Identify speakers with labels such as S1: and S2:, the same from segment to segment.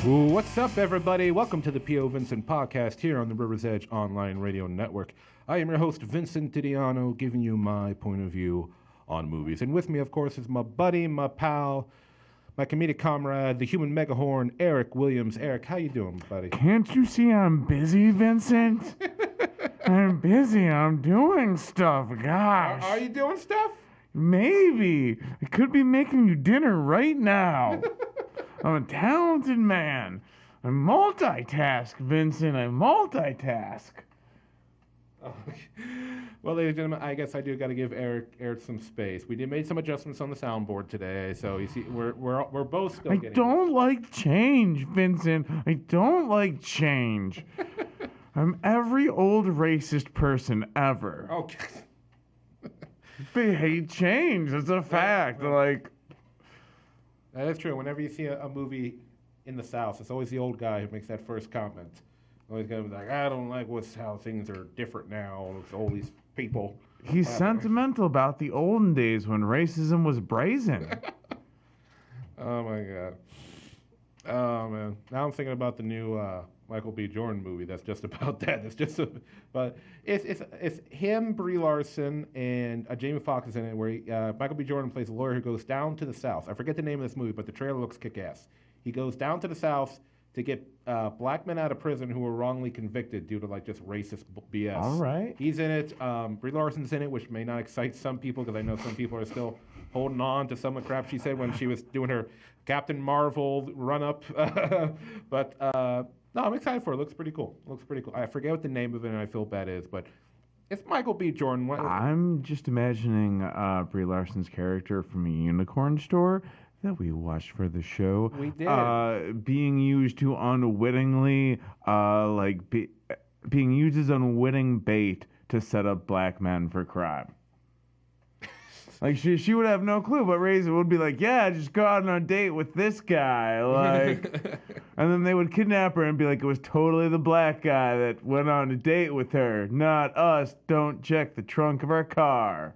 S1: What's up, everybody? Welcome to the POVincent podcast here on the River's Edge Online Radio Network. I am your host, Vincent Didiano, giving you my point of view on movies. And with me, of course, is my buddy, my pal, my comedic comrade, the human megahorn, Eric Williams. Eric, how you doing, buddy?
S2: Can't you see I'm busy, Vincent? I'm busy. I'm doing stuff. Gosh.
S1: Are you doing stuff?
S2: Maybe. I could be making you dinner right now. I'm a talented man. I multitask, Vincent. I multitask.
S1: Oh. Well, ladies and gentlemen, I guess I do got to give Eric some space. We made some adjustments on the soundboard today, so you see, we're both still getting.
S2: I don't like change, Vincent. I don't like change. I'm every old racist person ever.
S1: Okay.
S2: They hate change. It's a fact. Like.
S1: That is true. Whenever you see a movie in the South, it's always the old guy who makes that first comment. Always gonna be like, I don't like how things are different now. It's all these people.
S2: He's sentimental about the olden days when racism was brazen.
S1: Oh my God. Oh man. Now I'm thinking about the new Michael B. Jordan movie. That's just about that. But it's him, Brie Larson, and Jamie Foxx is in it. Where Michael B. Jordan plays a lawyer who goes down to the South. I forget the name of this movie, but the trailer looks kick-ass. He goes down to the South to get black men out of prison who were wrongly convicted due to like just racist BS.
S2: All right.
S1: He's in it. Brie Larson's in it, which may not excite some people because I know some people are still holding on to some of the crap she said when she was doing her Captain Marvel run-up. But no, I'm excited for it. It looks pretty cool. I forget what the name of it and I feel bad is, but it's Michael B. Jordan.
S2: I'm just imagining Brie Larson's character from a unicorn store that we watched for the show.
S1: We did.
S2: Being used to unwittingly, being used as unwitting bait to set up black men for crime. Like, she would have no clue, but Razor would be like, yeah, just go out on a date with this guy. Like, and then they would kidnap her and be like, it was totally the black guy that went on a date with her, not us. Don't check the trunk of our car.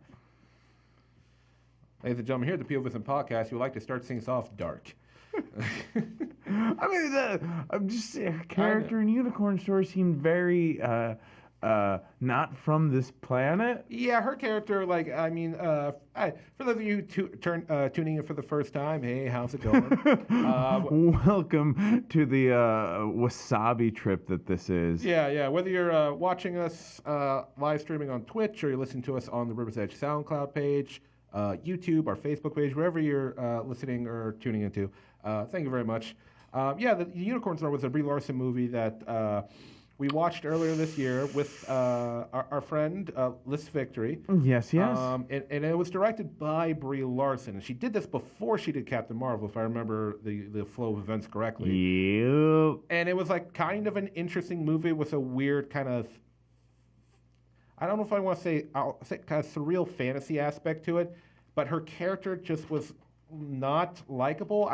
S1: Ladies and gentlemen, here at the POVincent podcast, we like to start things off dark.
S2: I mean, I'm just saying, her character in Unicorn Store seemed very... not from this planet.
S1: Yeah, her character, like, I mean, for those of you tuning in for the first time, hey, how's it going?
S2: Welcome to the wasabi trip that this is.
S1: Yeah. Whether you're watching us live streaming on Twitch or you're listening to us on the River's Edge SoundCloud page, YouTube, our Facebook page, wherever you're listening or tuning into, thank you very much. The Unicorn Store was a Brie Larson movie that... we watched earlier this year with our friend Liz Victory.
S2: Yes.
S1: And it was directed by Brie Larson. And she did this before she did Captain Marvel, if I remember the flow of events correctly.
S2: Yep.
S1: And it was like kind of an interesting movie with a weird kind of, I don't know if I want to say, I'll say kind of surreal fantasy aspect to it, but her character just was not likable.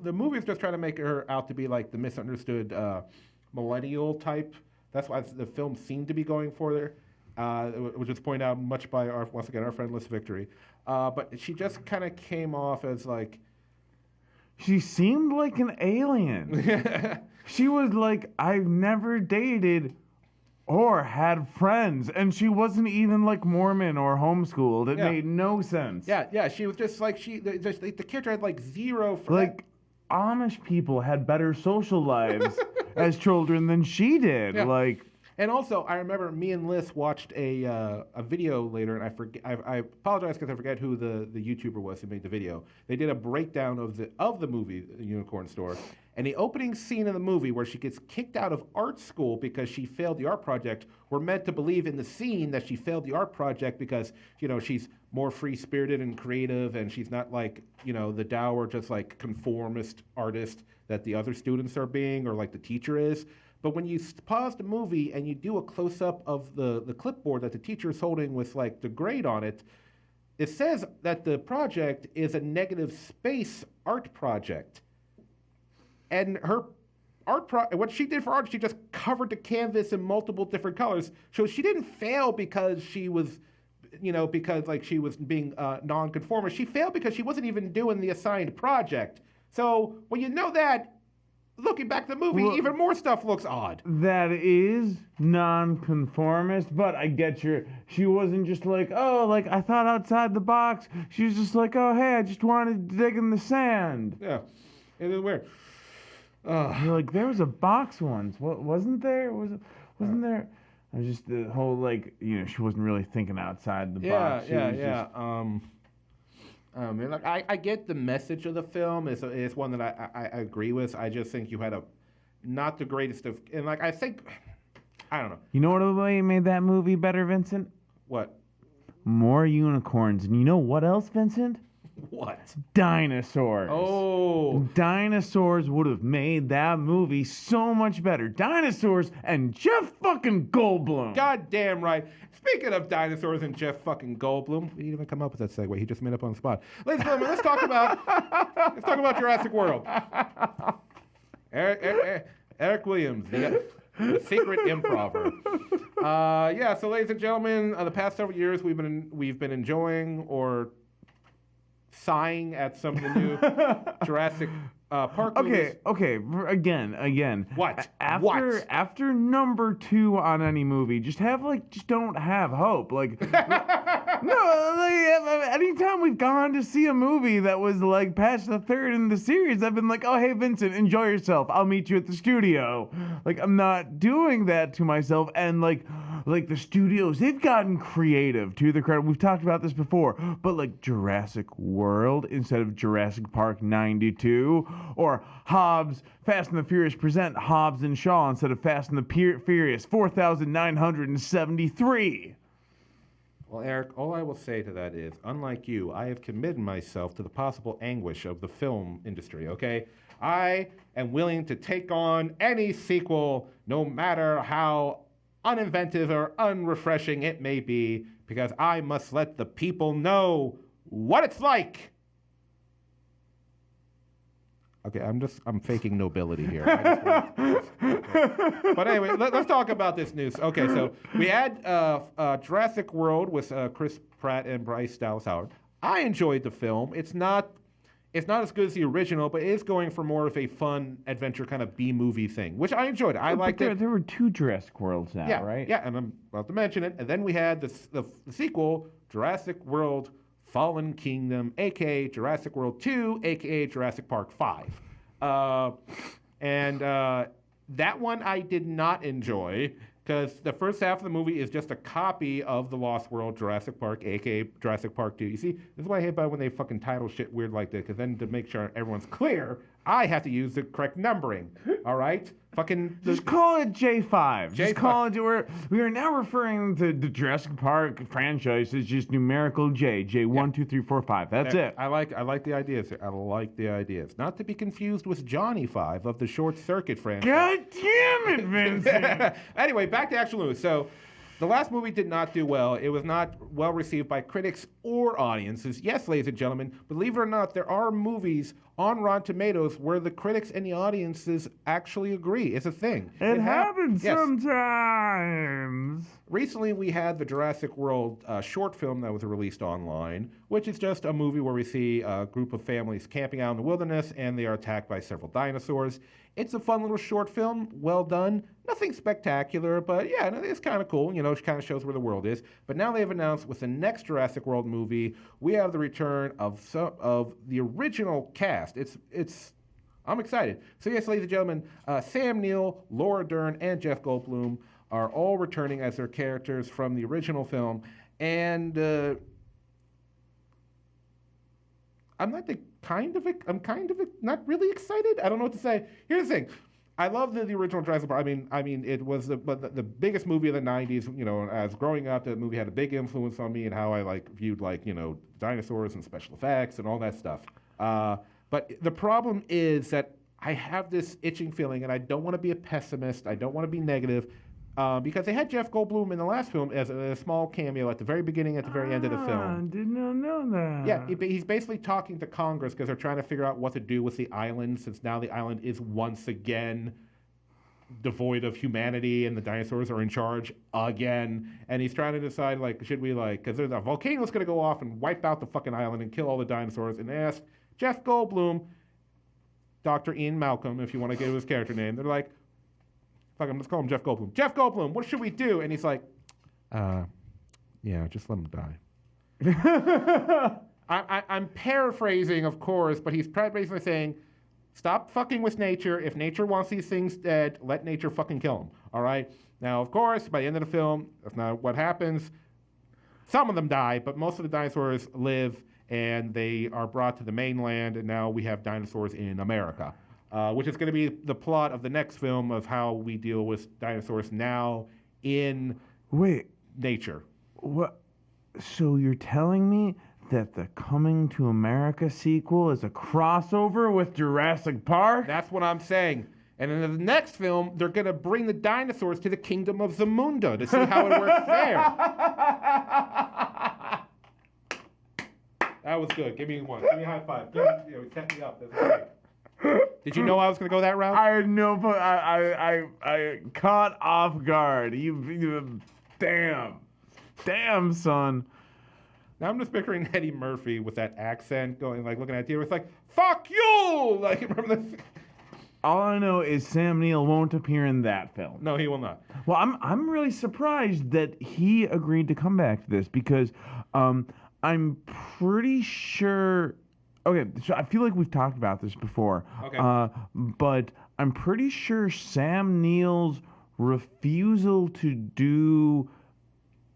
S1: The movie is just trying to make her out to be like the misunderstood millennial type. That's why the film seemed to be going for there, which was pointed out much by our friend Liz Victory. But she just kind of came off as like...
S2: She seemed like an alien. She was like, I've never dated or had friends. And she wasn't even like Mormon or homeschooled. It made no sense.
S1: Yeah. She was just like, the character had like zero...
S2: Amish people had better social lives as children than she did.
S1: Yeah. And also, I remember me and Liz watched a video later, and I apologize because I forget who the YouTuber was who made the video. They did a breakdown of the movie, The Unicorn Store, and the opening scene of the movie where she gets kicked out of art school because she failed the art project. We're meant to believe in the scene that she failed the art project because she's more free-spirited and creative, and she's not like the dour, just like conformist artist that the other students are being, or like the teacher is. But when you pause the movie and you do a close-up of the clipboard that the teacher is holding with like the grade on it, it says that the project is a negative space art project. And her what she did for art, she just covered the canvas in multiple different colors. So she didn't fail because she was, because like she was being non-conformist. She failed because she wasn't even doing the assigned project. So when you know that, looking back at the movie,
S2: Well,
S1: even more stuff looks odd.
S2: That is nonconformist, but I get she wasn't just like, oh, like I thought outside the box. She was just like, oh, hey, I just wanted to dig in the sand.
S1: Yeah, it is weird.
S2: You're like, there was a box once. What wasn't there? Wasn't there? I was just the whole like, she wasn't really thinking outside the box.
S1: Yeah. Like I get the message of the film. It's one that I agree with. I just think you had not the greatest of, and like I think, I don't know.
S2: You know what made that movie better, Vincent?
S1: What?
S2: More unicorns. And you know what else, Vincent?
S1: What?
S2: Dinosaurs.
S1: Oh.
S2: Dinosaurs would have made that movie so much better. Dinosaurs and Jeff fucking Goldblum.
S1: God damn right. Speaking of dinosaurs and Jeff fucking Goldblum, he didn't even come up with that segue. He just made up on the spot. Ladies and gentlemen, let's talk about Jurassic World. Eric Williams, the secret improver. So ladies and gentlemen, the past several years we've been enjoying or sighing at some of the new Jurassic Park movies.
S2: Okay. Again.
S1: What?
S2: After number 2 on any movie, just don't have hope. Like, no, like, anytime we've gone to see a movie that was like past the 3rd in the series, I've been like, oh, hey, Vincent, enjoy yourself. I'll meet you at the studio. Like, I'm not doing that to myself. And like the studios, they've gotten creative, to their credit. We've talked about this before, but like Jurassic World instead of Jurassic Park 92, or Fast and the Furious present Hobbs and Shaw instead of Fast and the Furious 4,973.
S1: Well, Eric, all I will say to that is, unlike you, I have committed myself to the possible anguish of the film industry, okay? I am willing to take on any sequel, no matter how uninventive or unrefreshing it may be, because I must let the people know what it's like. Okay, I'm faking nobility here. But anyway, let's talk about this news. Okay, so we had Jurassic World with Chris Pratt and Bryce Dallas Howard. I enjoyed the film. It's not as good as the original, but it is going for more of a fun adventure kind of B-movie thing, which I enjoyed. I liked it.
S2: There were 2 Jurassic Worlds now, right?
S1: Yeah, and I'm about to mention it. And then we had the sequel, Jurassic World Fallen Kingdom, a.k.a. Jurassic World 2, a.k.a. Jurassic Park 5. That one I did not enjoy, because the first half of the movie is just a copy of The Lost World, Jurassic Park, a.k.a. Jurassic Park 2. You see, this is why I hate about when they fucking title shit weird like this, because then to make sure everyone's clear, I have to use the correct numbering, all right?
S2: Just call it J5. Just call it. We are now referring to the Jurassic Park franchise as just numerical J1, 2, 3, 4, 5. That's it.
S1: I like the ideas. I like the ideas. Not to be confused with Johnny 5 of the Short Circuit franchise.
S2: God damn it, Vincent.
S1: Anyway, back to actual news. So, the last movie did not do well. It was not well received by critics or audiences. Yes, ladies and gentlemen, believe it or not, there are movies on Rotten Tomatoes where the critics and the audiences actually agree. It's a thing.
S2: It happens sometimes.
S1: Recently, we had the Jurassic World short film that was released online, which is just a movie where we see a group of families camping out in the wilderness and they are attacked by several dinosaurs. It's a fun little short film, well done. Nothing spectacular, but yeah, it's kind of cool. It kind of shows where the world is. But now they've announced with the next Jurassic World movie, we have the return of the original cast. I'm excited. So yes, ladies and gentlemen, Sam Neill, Laura Dern, and Jeff Goldblum are all returning as their characters from the original film, and I'm not really excited. I don't know what to say. Here's the thing. I love the original Jurassic Park. I mean, it was the biggest movie of the '90s. As growing up, the movie had a big influence on me and how I viewed dinosaurs and special effects and all that stuff. But the problem is that I have this itching feeling, and I don't want to be a pessimist. I don't want to be negative, because they had Jeff Goldblum in the last film as a small cameo at the very beginning, at the very end of the film.
S2: I did not know that.
S1: Yeah, he's basically talking to Congress because they're trying to figure out what to do with the island, since now the island is once again devoid of humanity and the dinosaurs are in charge again. And he's trying to decide, should we, because there's a volcano that's going to go off and wipe out the fucking island and kill all the dinosaurs, and they ask Jeff Goldblum, Dr. Ian Malcolm, if you want to give his character name. They're like, fuck him, let's call him Jeff Goldblum. Jeff Goldblum, what should we do? And he's like, yeah, just let him die. I'm paraphrasing, of course, but he's basically saying, stop fucking with nature. If nature wants these things dead, let nature fucking kill them. All right? Now, of course, by the end of the film, that's not what happens. Some of them die, but most of the dinosaurs live, and they are brought to the mainland, and now we have dinosaurs in America, which is going to be the plot of the next film of how we deal with dinosaurs now in nature.
S2: What? So you're telling me that the Coming to America sequel is a crossover with Jurassic Park?
S1: That's what I'm saying. And in the next film, they're going to bring the dinosaurs to the kingdom of Zamunda to see how it works there. That was good. Give me one. Give me a high five. Set me up. That's great. Did you know I was going to go that route?
S2: I know, but I caught off guard. You damn, son.
S1: Now I'm just picturing Eddie Murphy with that accent going, like, looking at you. It's like, fuck you! Like, remember this?
S2: All I know is Sam Neill won't appear in that film.
S1: No, he will not.
S2: Well, I'm really surprised that he agreed to come back to this because I'm pretty sure. Okay, so I feel like we've talked about this before.
S1: Okay.
S2: But I'm pretty sure Sam Neill's refusal to do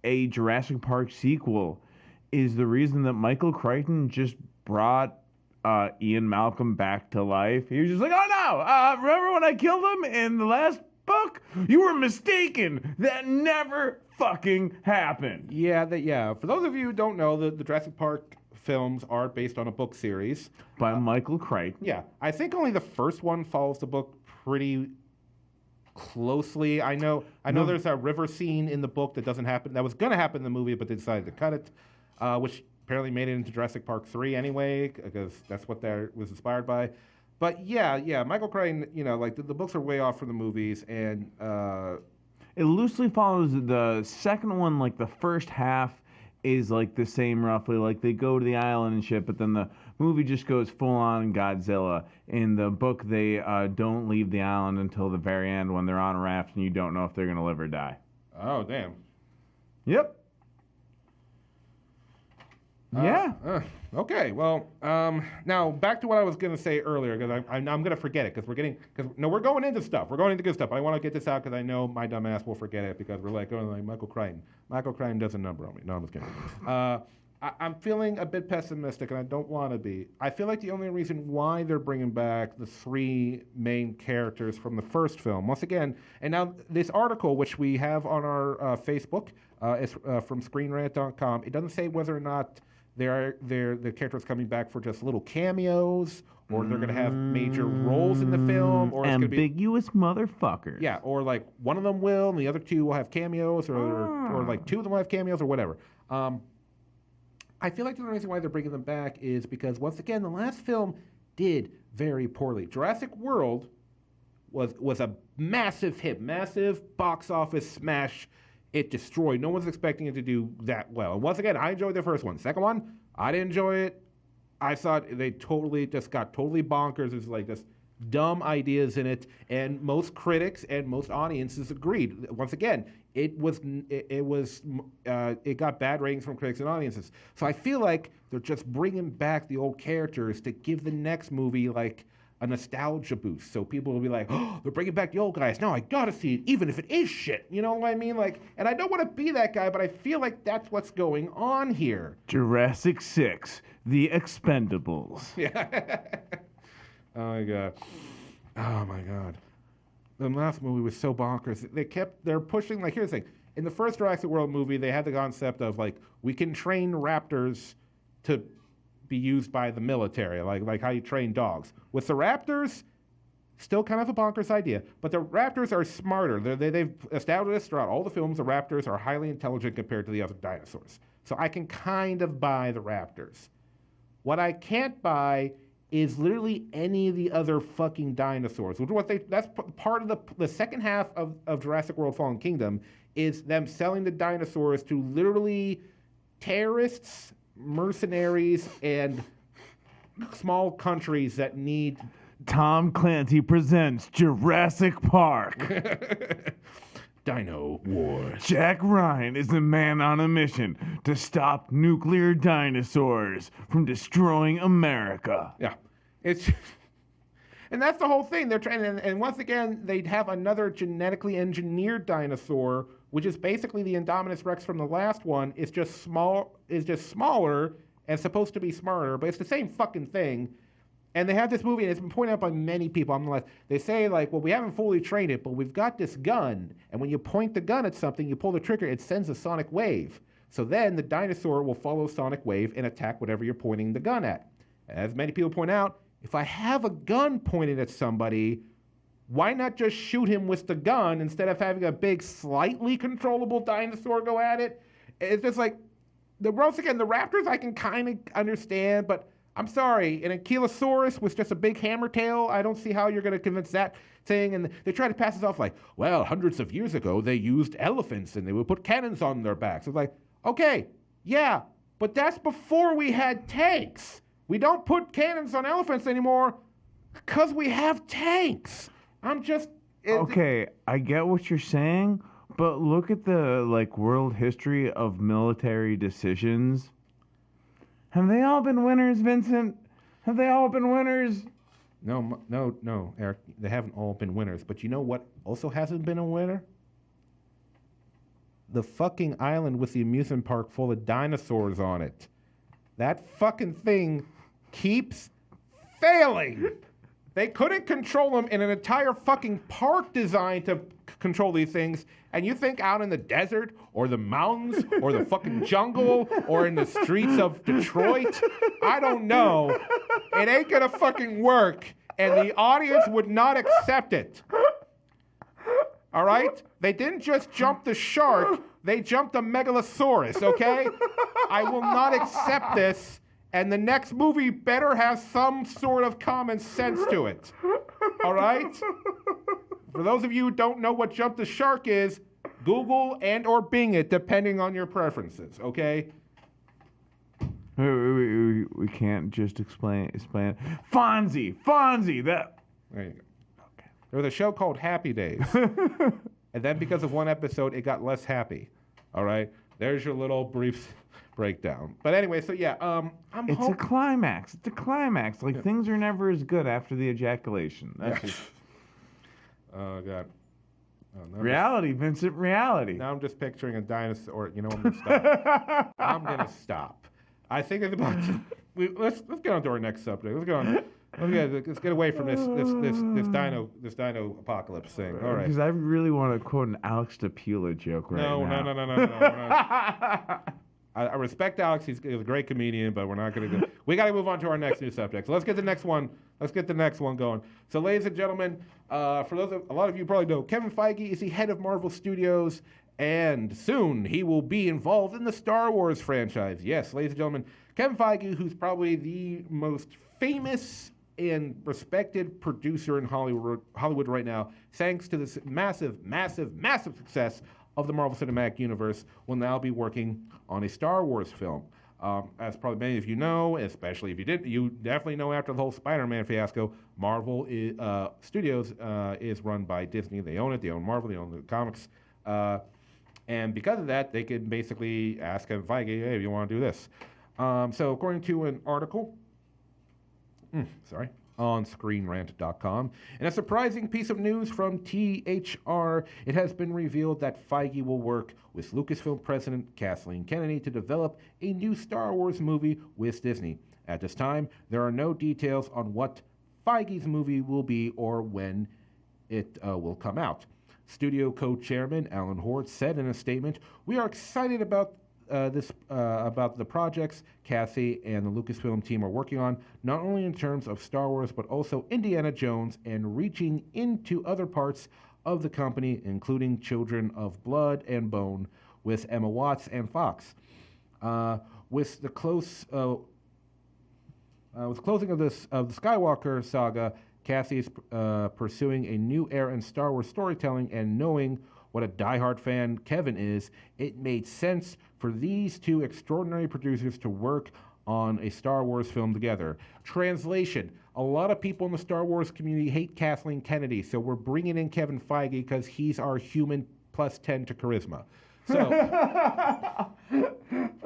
S2: a Jurassic Park sequel is the reason that Michael Crichton just brought Ian Malcolm back to life. He was just like, oh no, remember when I killed him in the last book? You were mistaken. That never fucking happened.
S1: Yeah. For those of you who don't know, the Jurassic Park films are based on a book series.
S2: By Michael Crichton.
S1: Yeah. I think only the first one follows the book pretty closely. I know there's a river scene in the book that doesn't happen. That was going to happen in the movie, but they decided to cut it, which apparently made it into Jurassic Park 3 anyway, because that's what that was inspired by. But yeah, Michael Crichton, like the books are way off from the movies, and
S2: it loosely follows the second one. Like the first half is like the same roughly. Like they go to the island and shit, but then the movie just goes full on Godzilla. In the book, they don't leave the island until the very end when they're on a raft and you don't know if they're gonna live or die.
S1: Oh damn.
S2: Yep. Yeah.
S1: Okay. Well, now back to what I was going to say earlier, because I'm going to forget it, because we're going into stuff. We're going into good stuff. I want to get this out because I know my dumb ass will forget it because we're like Michael Crichton. Michael Crichton does a number on me. No, I'm just kidding. I'm feeling a bit pessimistic, and I don't want to be. I feel like the only reason why they're bringing back the three main characters from the first film, once again, and now this article, which we have on our Facebook, is from ScreenRant.com. It doesn't say whether or not the characters coming back for just little cameos, or they're going to have major roles in the film, or it's
S2: ambiguous motherfuckers.
S1: Yeah, or like one of them will, and the other two will have cameos, or like two of them will have cameos, or whatever. I feel like the only reason why they're bringing them back is because, once again, the last film did very poorly. Jurassic World was a massive hit, massive box office smash. It destroyed. No one's expecting it to do that well. And once again, I enjoyed the first one. Second one, I didn't enjoy it. I thought they totally just got totally bonkers. There's like just dumb ideas in it, and most critics and most audiences agreed. Once again, it got bad ratings from critics and audiences. So I feel like they're just bringing back the old characters to give the next movie like a nostalgia boost. So people will be like, oh, they're bringing back the old guys. Now I gotta see it, even if it is shit. You know what I mean? Like, and I don't want to be that guy, but I feel like that's what's going on here.
S2: Jurassic 6, The Expendables.
S1: Yeah. Oh my god. The last movie was so bonkers. They're pushing, like, here's the thing. In the first Jurassic World movie, they had the concept of, like, we can train raptors to be used by the military, like how you train dogs. With the raptors, still kind of a bonkers idea, but the raptors are smarter. They've established this throughout all the films. The raptors are highly intelligent compared to the other dinosaurs. So I can kind of buy the raptors. What I can't buy is literally any of the other fucking dinosaurs. That's part of the second half of Jurassic World Fallen Kingdom is them selling the dinosaurs to literally terrorists, mercenaries, and small countries that need
S2: Tom Clancy presents Jurassic Park.
S1: Dino Wars.
S2: Jack Ryan is a man on a mission to stop nuclear dinosaurs from destroying America.
S1: Yeah. It's and that's the whole thing. They're trying, and once again, they'd have another genetically engineered dinosaur, which is basically the Indominus Rex from the last one. It's just smaller and supposed to be smarter, but it's the same fucking thing. And they have this movie, and it's been pointed out by many people. They say, like, well, we haven't fully trained it, but we've got this gun, and when you point the gun at something, you pull the trigger, it sends a sonic wave. So then the dinosaur will follow sonic wave and attack whatever you're pointing the gun at. As many people point out, if I have a gun pointed at somebody, why not just shoot him with the gun instead of having a big, slightly controllable dinosaur go at it? It's just like, once again, the raptors I can kind of understand, but I'm sorry, an ankylosaurus with just a big hammer tail, I don't see how you're going to convince that thing. And they try to pass this off like, well, hundreds of years ago, they used elephants and they would put cannons on their backs. It's like, okay, yeah, but that's before we had tanks. We don't put cannons on elephants anymore because we have tanks.
S2: Okay, I get what you're saying, but look at the, like, world history of military decisions. Have they all been winners, Vincent? Have they all been winners?
S1: No, Eric. They haven't all been winners. But you know what also hasn't been a winner? The fucking island with the amusement park full of dinosaurs on it. That fucking thing keeps failing. They couldn't control them in an entire fucking park designed to control these things. And you think out in the desert or the mountains or the fucking jungle or in the streets of Detroit? I don't know. It ain't gonna fucking work. And the audience would not accept it. All right? They didn't just jump the shark. They jumped a megalosaurus, okay? I will not accept this. And the next movie better have some sort of common sense to it. All right? For those of you who don't know what jump the shark is, Google and or Bing it, depending on your preferences, okay?
S2: We can't just explain it. Fonzie, that...
S1: There you go. Okay. There was a show called Happy Days. And then because of one episode, it got less happy. All right? There's your little brief breakdown. But anyway, so yeah,
S2: It's a climax. Like, yeah. Things are never as good after the ejaculation. That's just...
S1: Oh, God. Oh, no,
S2: reality, Vincent, reality.
S1: Now I'm just picturing a dinosaur. You know, I'm going to stop. I'm going to stop. I think it's about to... Let's get on to our next subject. Let's get away from this dino apocalypse thing. All right.
S2: Because I really want to quote an Alex DePula joke right now.
S1: No. I respect Alex. He's a great comedian, but we're not going to. We got to move on to our next news subject. So let's get the next one. Let's get the next one going. So, ladies and gentlemen, for a lot of you probably know, Kevin Feige is the head of Marvel Studios, and soon he will be involved in the Star Wars franchise. Yes, ladies and gentlemen, Kevin Feige, who's probably the most famous and respected producer in Hollywood right now, thanks to this massive success of the Marvel Cinematic Universe, will now be working on a Star Wars film. As probably many of you know, especially if you didn't, you definitely know after the whole Spider-Man fiasco, Marvel Studios is run by Disney. They own it. They own Marvel. They own the comics. And because of that, they can basically ask Kevin Feige, hey, you want to do this? So according to an article, on ScreenRant.com. In a surprising piece of news from THR, it has been revealed that Feige will work with Lucasfilm president Kathleen Kennedy to develop a new Star Wars movie with Disney. At this time, there are no details on what Feige's movie will be or when it will come out. Studio co-chairman Alan Hort said in a statement, "We are excited about about the projects Kathy and the Lucasfilm team are working on, not only in terms of Star Wars, but also Indiana Jones and reaching into other parts of the company, including Children of Blood and Bone, with Emma Watts and Fox. With the closing of the Skywalker saga, Kathy is pursuing a new era in Star Wars storytelling, and knowing what a diehard fan Kevin is, it made sense for these two extraordinary producers to work on a Star Wars film together." Translation: a lot of people in the Star Wars community hate Kathleen Kennedy, so we're bringing in Kevin Feige because he's our human plus 10 to charisma. So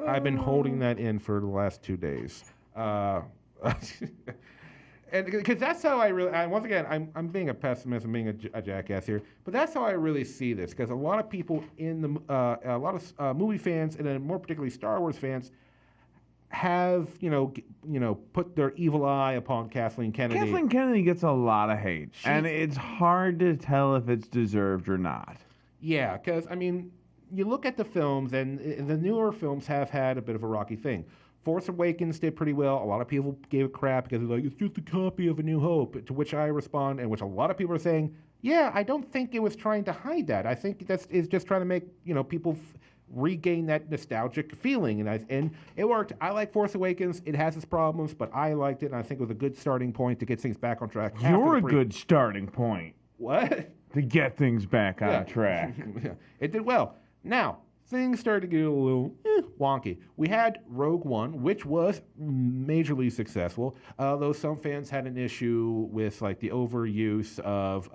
S1: I've been holding that in for the last 2 days. And because that's how I really, once again, I'm being a pessimist and being a jackass here, but that's how I really see this. Because a lot of people a lot of movie fans, and then more particularly Star Wars fans, have put their evil eye upon Kathleen Kennedy.
S2: Kathleen Kennedy gets a lot of hate, and it's hard to tell if it's deserved or not.
S1: Yeah, because I mean, you look at the films, and the newer films have had a bit of a rocky thing. Force Awakens did pretty well. A lot of people gave it crap because they're like, it's just a copy of A New Hope. To which I respond, and which a lot of people are saying, yeah, I don't think it was trying to hide that. I think is just trying to make people regain that nostalgic feeling, and it worked. I like Force Awakens. It has its problems, but I liked it, and I think it was a good starting point to get things back on track.
S2: You're a good starting point.
S1: What?
S2: To get things back on track.
S1: It did well. Now, things started to get a little wonky. We had Rogue One, which was majorly successful, though some fans had an issue with like the overuse of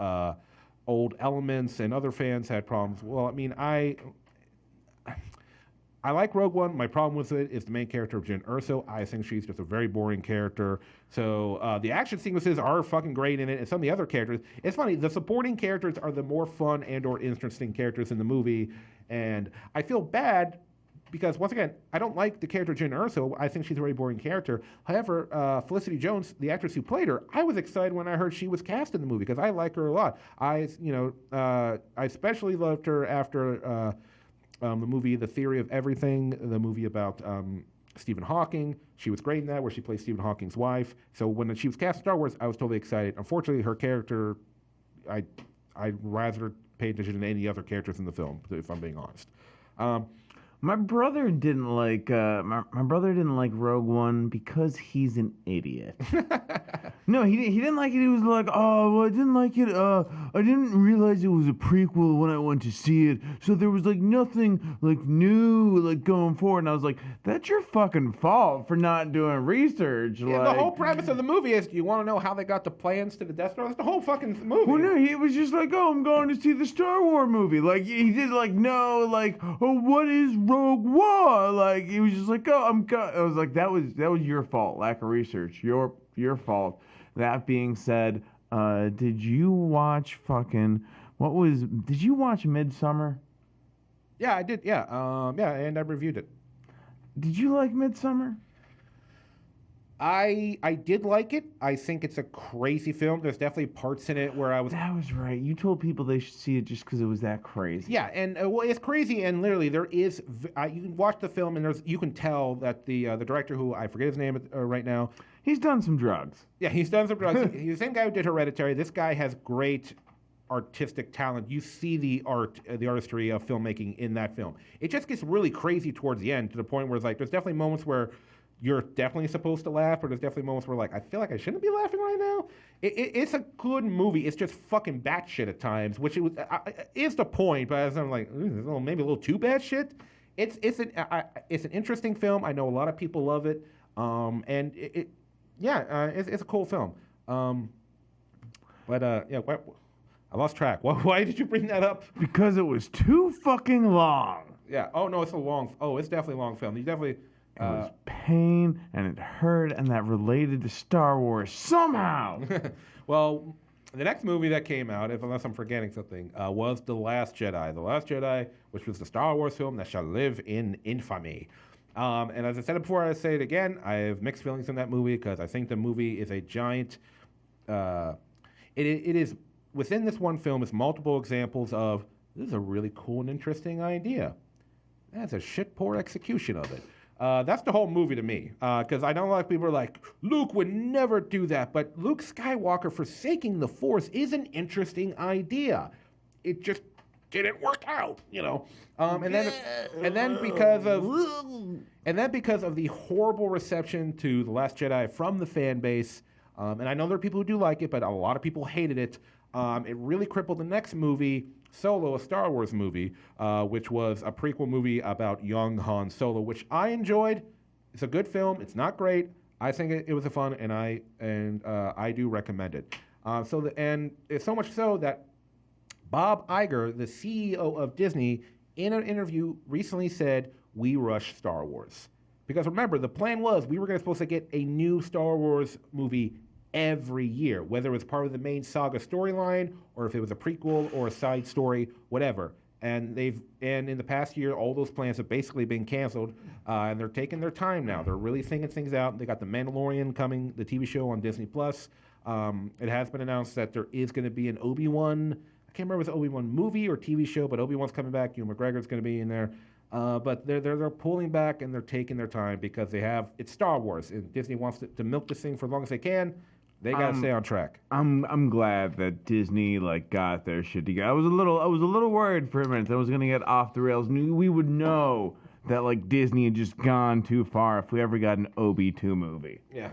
S1: old elements, and other fans had problems. Well, I mean, I like Rogue One. My problem with it is the main character of Jyn Erso. I think she's just a very boring character. So the action sequences are fucking great in it, and some of the other characters. It's funny, the supporting characters are the more fun and or interesting characters in the movie, and I feel bad because, once again, I don't like the character Jyn Erso. I think she's a very boring character. However, Felicity Jones, the actress who played her, I was excited when I heard she was cast in the movie because I like her a lot. I especially loved her after the movie The Theory of Everything, the movie about Stephen Hawking. She was great in that, where she plays Stephen Hawking's wife. So when she was cast in Star Wars, I was totally excited. Unfortunately, her character, I'd rather pay attention to any other characters in the film, if I'm being honest.
S2: My brother didn't like my brother didn't like Rogue One because he's an idiot. No, he didn't like it. He was like, oh, well, I didn't like it. I didn't realize it was a prequel when I went to see it. So there was like nothing like new like going forward. And I was like, that's your fucking fault for not doing research.
S1: Yeah, the whole premise of the movie is, you want to know how they got the plans to the Death Star? That's the whole fucking movie.
S2: Well, no, he was just like, oh, I'm going to see the Star Wars movie. Like he did like no, like, oh, what is Rogue One? Like he was just like, oh, I was like, that was your fault, lack of research, your fault. That being said, did you watch did you watch Midsummer?
S1: Yeah, I did. Yeah, and I reviewed it.
S2: Did you like Midsummer?
S1: I did like it. I think it's a crazy film. There's definitely parts in it where I was...
S2: That was right. You told people they should see it just because it was that crazy.
S1: Yeah, and well, it's crazy, and literally there is... you can watch the film, and you can tell that the director, who I forget his name right now...
S2: He's done some drugs.
S1: Yeah, he's done some drugs. He's the same guy who did Hereditary. This guy has great artistic talent. You see the artistry of filmmaking in that film. It just gets really crazy towards the end, to the point where it's like, there's definitely moments where you're definitely supposed to laugh, but there's definitely moments where, like, I feel like I shouldn't be laughing right now. It's a good movie. It's just fucking batshit at times, which is the point. But as I'm like, maybe a little too bad shit. It's an interesting film. I know a lot of people love it, and it's a cool film. I lost track. Why did you bring that up?
S2: Because it was too fucking long.
S1: Yeah. Oh no, it's definitely a long film. You definitely.
S2: It was pain, and it hurt, and that related to Star Wars somehow.
S1: Well, the next movie that came out, unless I'm forgetting something, was The Last Jedi. The Last Jedi, which was the Star Wars film that shall live in infamy. And as I said it before, I say it again, I have mixed feelings on that movie because I think the movie is a giant... it is, within this one film, is multiple examples of, this is a really cool and interesting idea. That's a shit poor execution of it. That's the whole movie to me, because I know a lot of people are like, Luke would never do that, but Luke Skywalker forsaking the Force is an interesting idea. It just didn't work out, and then because of the horrible reception to The Last Jedi from the fan base, and I know there are people who do like it, but a lot of people hated it. It really crippled the next movie, Solo, a Star Wars movie, which was a prequel movie about young Han Solo, which I enjoyed. It's a good film. It's not great. I think it was a fun, and I do recommend it. And it's so much so that Bob Iger, the CEO of Disney, in an interview recently said, "We rushed Star Wars." Because remember, the plan was we were supposed to get a new Star Wars movie every year, whether it was part of the main saga storyline or if it was a prequel or a side story, whatever. And in the past year, all those plans have basically been canceled, and they're taking their time now. They're really thinking things out. They got The Mandalorian coming, the TV show on Disney Plus. It has been announced that there is going to be an Obi-Wan. I can't remember if it's Obi-Wan movie or TV show, but Obi-Wan's coming back. Ewan McGregor's going to be in there. But they're pulling back and they're taking their time because it's Star Wars, and Disney wants to milk this thing for as long as they can. They gotta stay on track.
S2: I'm glad that Disney got their shit together. I was a little worried for a minute that I was gonna get off the rails. We would know that Disney had just gone too far if we ever got an Obi-2 movie.
S1: Yeah.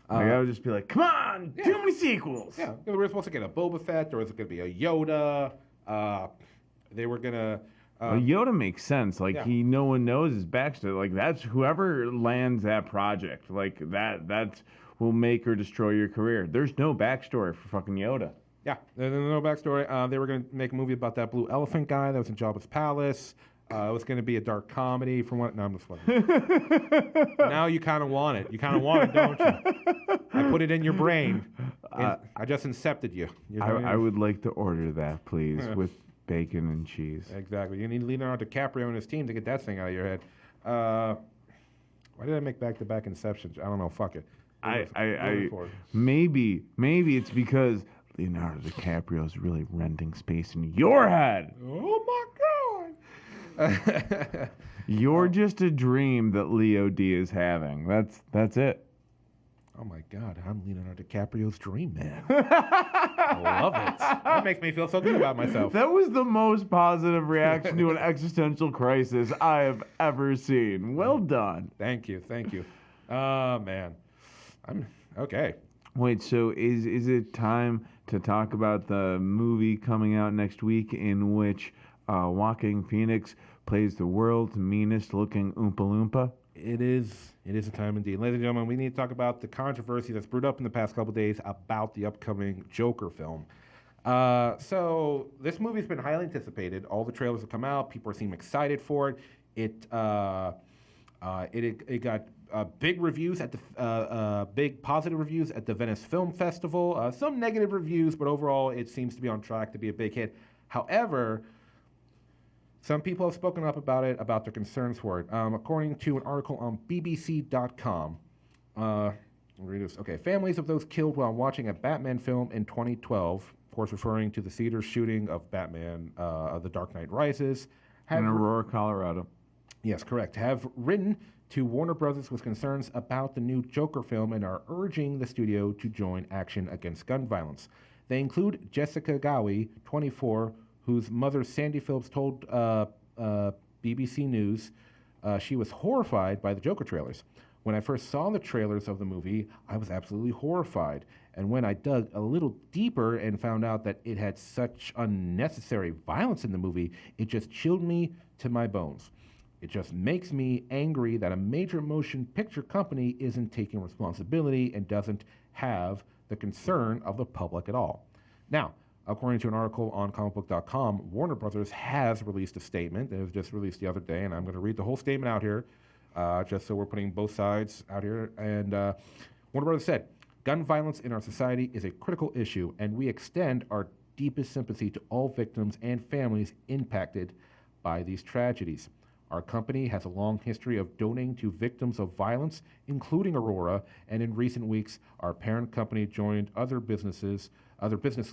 S2: I would just be like, come on, too many sequels.
S1: Yeah, we were supposed to get a Boba Fett, or was it gonna be a Yoda? They were gonna.
S2: Yoda makes sense. No one knows his backstory. That's whoever lands that project. That's will make or destroy your career. There's no backstory for fucking Yoda.
S1: Yeah, there's no backstory. They were going to make a movie about that blue elephant guy that was in Jabba's palace. It was going to be a dark comedy from what? No, I'm just fucking. Now you kind of want it. You kind of want it, don't you? I put it in your brain. I just incepted you.
S2: I would like to order that, please, with bacon and cheese.
S1: Exactly. You need Leonardo DiCaprio and his team to get that thing out of your head. Why did I make back-to-back Inceptions? I don't know. Fuck it.
S2: Maybe it's because Leonardo DiCaprio is really renting space in your head.
S1: Oh my God!
S2: You're just a dream that Leo D is having. That's it.
S1: Oh my God! I'm Leonardo DiCaprio's dream man. I love it. That makes me feel so good about myself.
S2: That was the most positive reaction to an existential crisis I have ever seen. Well done.
S1: Thank you. Oh man. I'm okay.
S2: Wait, so is it time to talk about the movie coming out next week in which Joaquin Phoenix plays the world's meanest looking Oompa Loompa?
S1: It is a time indeed. Ladies and gentlemen, we need to talk about the controversy that's brewed up in the past couple of days about the upcoming Joker film. So this movie's been highly anticipated. All the trailers have come out. People seem excited for it. It got big reviews at the big positive reviews at the Venice Film Festival. Some negative reviews, but overall it seems to be on track to be a big hit. However, some people have spoken up about it, about their concerns for it. According to an article on BBC.com, read this. Okay, families of those killed while watching a Batman film in 2012, of course referring to the theater shooting of Batman: The Dark Knight Rises,
S2: in Aurora, Colorado.
S1: Yes, correct. Have written to Warner Brothers with concerns about the new Joker film and are urging the studio to join action against gun violence. They include Jessica Gowie, 24, whose mother Sandy Phillips told BBC News she was horrified by the Joker trailers. When I first saw the trailers of the movie, I was absolutely horrified. And when I dug a little deeper and found out that it had such unnecessary violence in the movie, it just chilled me to my bones. It just makes me angry that a major motion picture company isn't taking responsibility and doesn't have the concern of the public at all. Now, according to an article on comicbook.com, Warner Brothers has released a statement. It was just released the other day, and I'm going to read the whole statement out here, just so we're putting both sides out here. And Warner Brothers said, "Gun violence in our society is a critical issue, and we extend our deepest sympathy to all victims and families impacted by these tragedies. Our company has a long history of donating to victims of violence, including Aurora, and in recent weeks, our parent company joined other business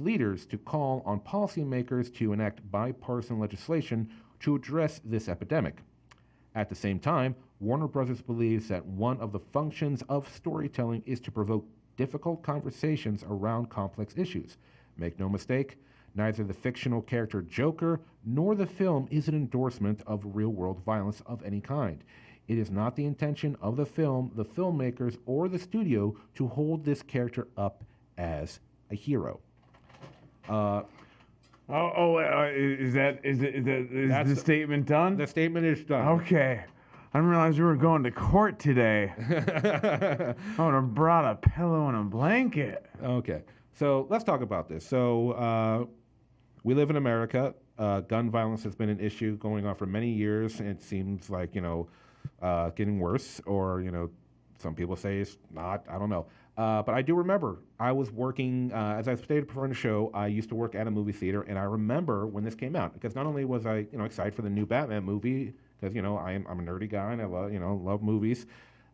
S1: leaders to call on policymakers to enact bipartisan legislation to address this epidemic. At the same time, Warner Brothers believes that one of the functions of storytelling is to provoke difficult conversations around complex issues. Make no mistake, neither the fictional character Joker nor the film is an endorsement of real-world violence of any kind. It is not the intention of the film, the filmmakers, or the studio to hold this character up as a hero."
S2: Is the statement done?
S1: The statement is done.
S2: Okay. I didn't realize we were going to court today. I would have brought a pillow and a blanket.
S1: Okay, so let's talk about this. So we live in America. Gun violence has been an issue going on for many years, and it seems like, getting worse, or, some people say it's not. I don't know. But I do remember I was working, as I stated before in the show, I used to work at a movie theater, and I remember when this came out, because not only was I, excited for the new Batman movie, because, I'm a nerdy guy and I love movies,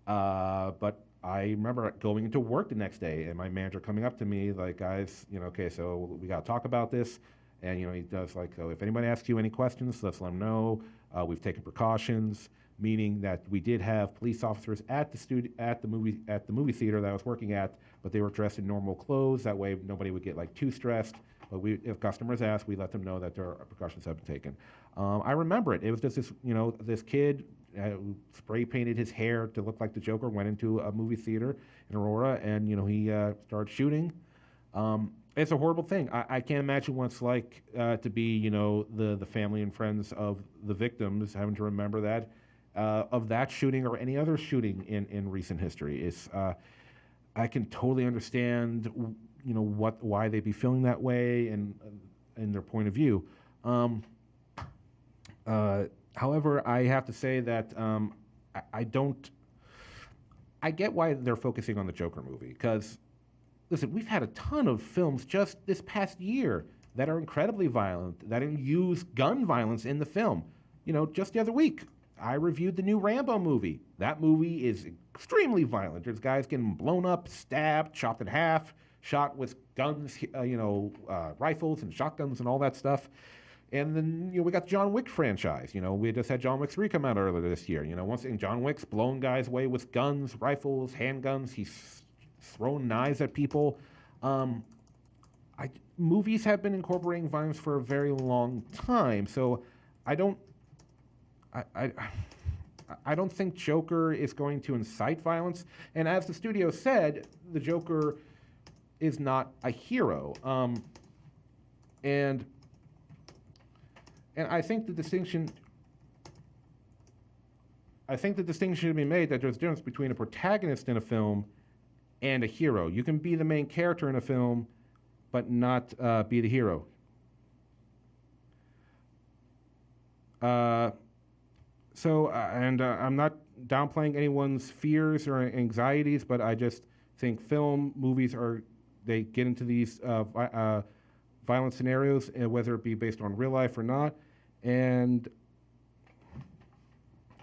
S1: but I remember going into work the next day and my manager coming up to me like, guys, okay, so we got to talk about this. And, he does like, so if anybody asks you any questions, let's let them know. We've taken precautions, meaning that we did have police officers at the movie theater that I was working at, but they were dressed in normal clothes. That way nobody would get like too stressed. But if customers ask, we let them know that their precautions have been taken. I remember it. It was just this, this kid spray painted his hair to look like the Joker, went into a movie theater in Aurora, and, he started shooting. It's a horrible thing. I can't imagine what it's like to be, the family and friends of the victims, having to remember that, of that shooting or any other shooting in recent history. I can totally understand, why they'd be feeling that way and their point of view. However, I have to say that I get why they're focusing on the Joker movie, because, listen, we've had a ton of films just this past year that are incredibly violent, that use gun violence in the film. Just the other week, I reviewed the new Rambo movie. That movie is extremely violent. There's guys getting blown up, stabbed, chopped in half, shot with guns, rifles and shotguns and all that stuff. And then, we got the John Wick franchise. We just had John Wick 3 come out earlier this year. Once again, John Wick's blowing guys away with guns, rifles, handguns. He's throwing knives at people. Movies have been incorporating violence for a very long time. So I don't think Joker is going to incite violence. And as the studio said, the Joker is not a hero. And I think the distinction should be made that there's a difference between a protagonist in a film and a hero. You can be the main character in a film, but not be the hero. I'm not downplaying anyone's fears or anxieties, but I just think movies they get into these violent scenarios, whether it be based on real life or not. And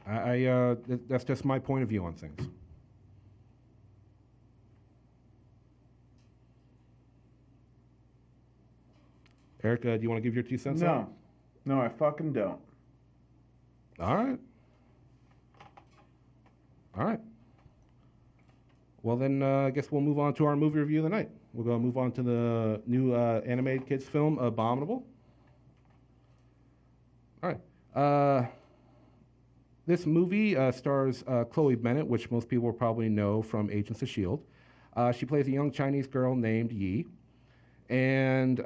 S1: that's just my point of view on things. Erica, do you want to give your 2 cents?
S2: No, I fucking don't.
S1: All right. Well, then I guess we'll move on to our movie review of the night. We're going to move on to the new animated kids film, Abominable. All right. This movie stars Chloe Bennett, which most people will probably know from Agents of S.H.I.E.L.D. She plays a young Chinese girl named Yi. And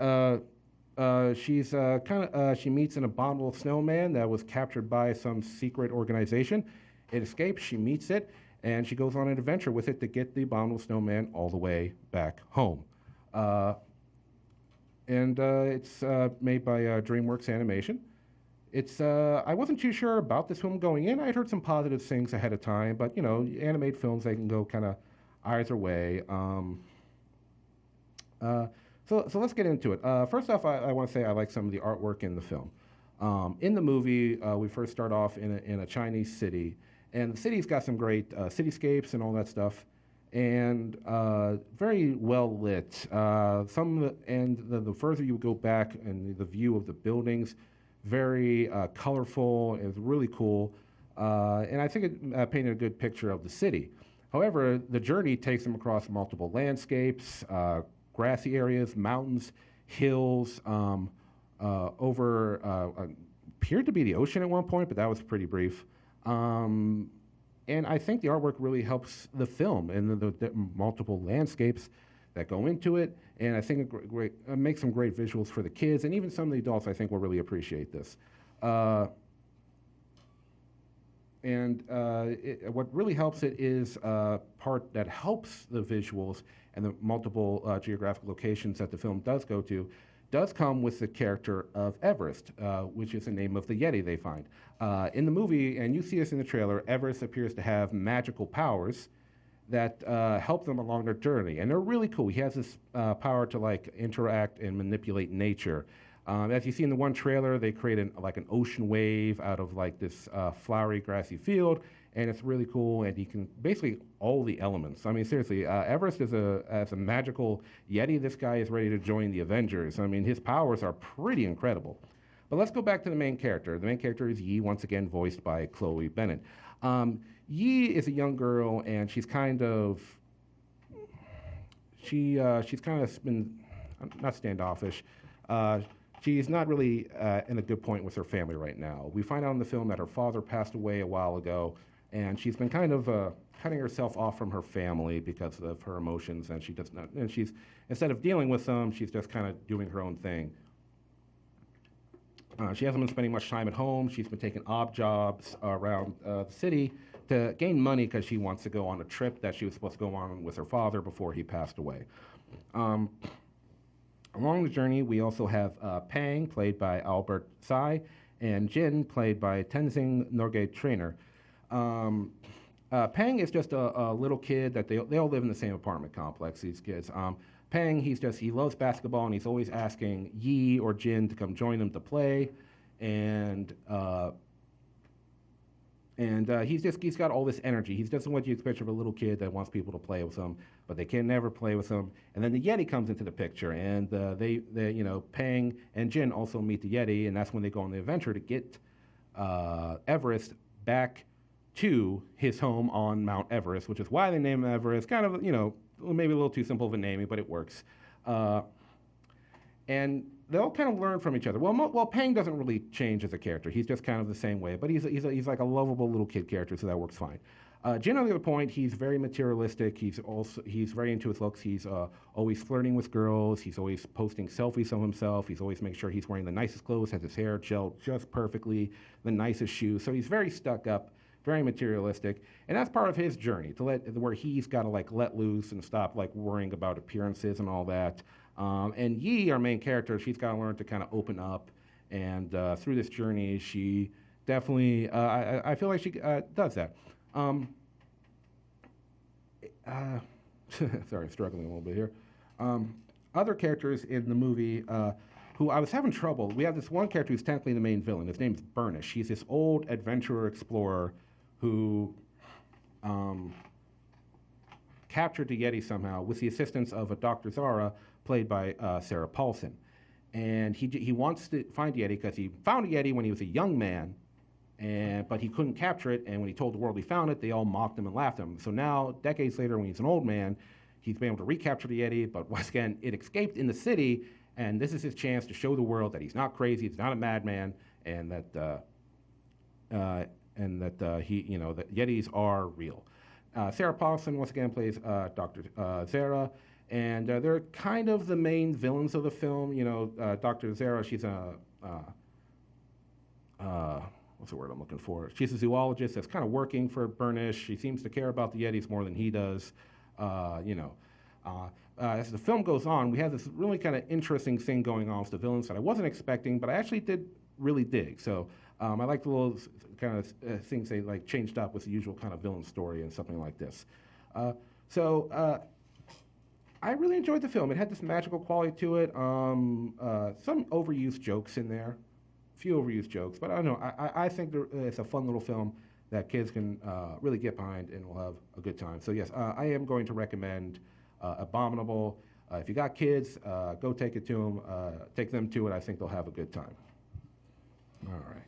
S1: she's she meets an abominable snowman that was captured by some secret organization. It escapes, she meets it, and she goes on an adventure with it to get the abominable snowman all the way back home. It's made by DreamWorks Animation. I wasn't too sure about this film going in. I'd heard some positive things ahead of time, but animated films, they can go kind of either way. So let's get into it. First off, I want to say I like some of the artwork in the film. In the movie, we first start off in a Chinese city, and the city's got some great cityscapes and all that stuff, and very well lit. The further you go back, and the view of the buildings, very colorful. It was really cool, and I think it painted a good picture of the city. However, the journey takes them across multiple landscapes, grassy areas, mountains, hills, over appeared to be the ocean at one point, but that was pretty brief. And I think the artwork really helps the film and the multiple landscapes that go into it. And I think it makes some great visuals for the kids, and even some of the adults I think will really appreciate this. And what really helps it is part that helps the visuals and the multiple geographic locations that the film does go to, does come with the character of Everest, which is the name of the Yeti they find. In the movie, and you see this in the trailer, Everest appears to have magical powers that help them along their journey, and they're really cool. He has this power to like interact and manipulate nature. As you see in the one trailer, they create an ocean wave out of like this flowery, grassy field, and it's really cool. And he can basically all the elements. I mean, seriously, Everest is as a magical Yeti. This guy is ready to join the Avengers. I mean, his powers are pretty incredible. But let's go back to the main character. The main character is Yi, once again voiced by Chloe Bennett. Yi is a young girl, and she's kind of been not standoffish. She's not really in a good point with her family right now. We find out in the film that her father passed away a while ago, and she's been kind of cutting herself off from her family because of her emotions, and she does not. And she's, instead of dealing with them, she's just kind of doing her own thing. She hasn't been spending much time at home. She's been taking odd jobs around the city to gain money because she wants to go on a trip that she was supposed to go on with her father before he passed away. Along the journey, we also have Pang, played by Albert Tsai, and Jin, played by Tenzing Norgay Trainer. Pang is just a little kid that they all live in the same apartment complex, these kids. Pang, he loves basketball, and he's always asking Yi or Jin to come join him to play, and he's got all this energy. He doesn't what you expect of a little kid that wants people to play with him, but they can never play with him. And then the Yeti comes into the picture, and Pang and Jin also meet the Yeti, and that's when they go on the adventure to get Everest back to his home on Mount Everest, which is why they name him Everest. Kind of, maybe a little too simple of a naming, but it works. And they'll kind of learn from each other. Well, Pang doesn't really change as a character. He's just kind of the same way, but he's like a lovable little kid character, so that works fine. Jin, on the other point, he's very materialistic. He's very into his looks. He's always flirting with girls. He's always posting selfies of himself. He's always making sure he's wearing the nicest clothes, has his hair gelled just perfectly, the nicest shoes. So he's very stuck up, very materialistic, and that's part of his journey where he's got to like let loose and stop like worrying about appearances and all that. And Yi, our main character, she's got to learn to kind of open up, and through this journey, she definitely, I feel like she does that. Sorry, struggling a little bit here. Other characters in the movie who I was having trouble. We have this one character who's technically the main villain. His name's Burnish. He's this old adventurer explorer who captured the Yeti somehow with the assistance of a Dr. Zara, played by Sarah Paulson. And he wants to find Yeti because he found a Yeti when he was a young man, but he couldn't capture it, and when he told the world he found it, they all mocked him and laughed at him. So now, decades later, when he's an old man, he's been able to recapture the Yeti, but once again, it escaped in the city, and this is his chance to show the world that he's not crazy, he's not a madman, and that that Yetis are real. Sarah Paulson, once again, plays Dr. Zara, and they're kind of the main villains of the film. Dr. Zara, she's what's the word I'm looking for? She's a zoologist that's kind of working for Burnish. She seems to care about the Yetis more than he does. As the film goes on, we have this really kind of interesting thing going on with the villains that I wasn't expecting, but I actually did really dig. So I like the little kind of things they like changed up with the usual kind of villain story and something like this. I really enjoyed the film. It had this magical quality to it. Some overused jokes in there. Few overused jokes, but I don't know. I think it's a fun little film that kids can really get behind and will have a good time. So yes, I am going to recommend Abominable. If you got kids, go take it to them. Take them to it. I think they'll have a good time. All right.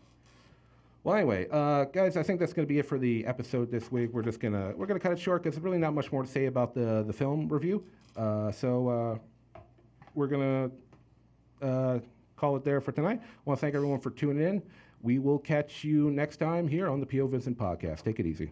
S1: Well, anyway, guys, I think that's going to be it for the episode this week. We're gonna cut it short because there's really not much more to say about the film review. So we're gonna call it there for tonight. I want to thank everyone for tuning in. We will catch you next time here on the POVincent podcast. Take it easy.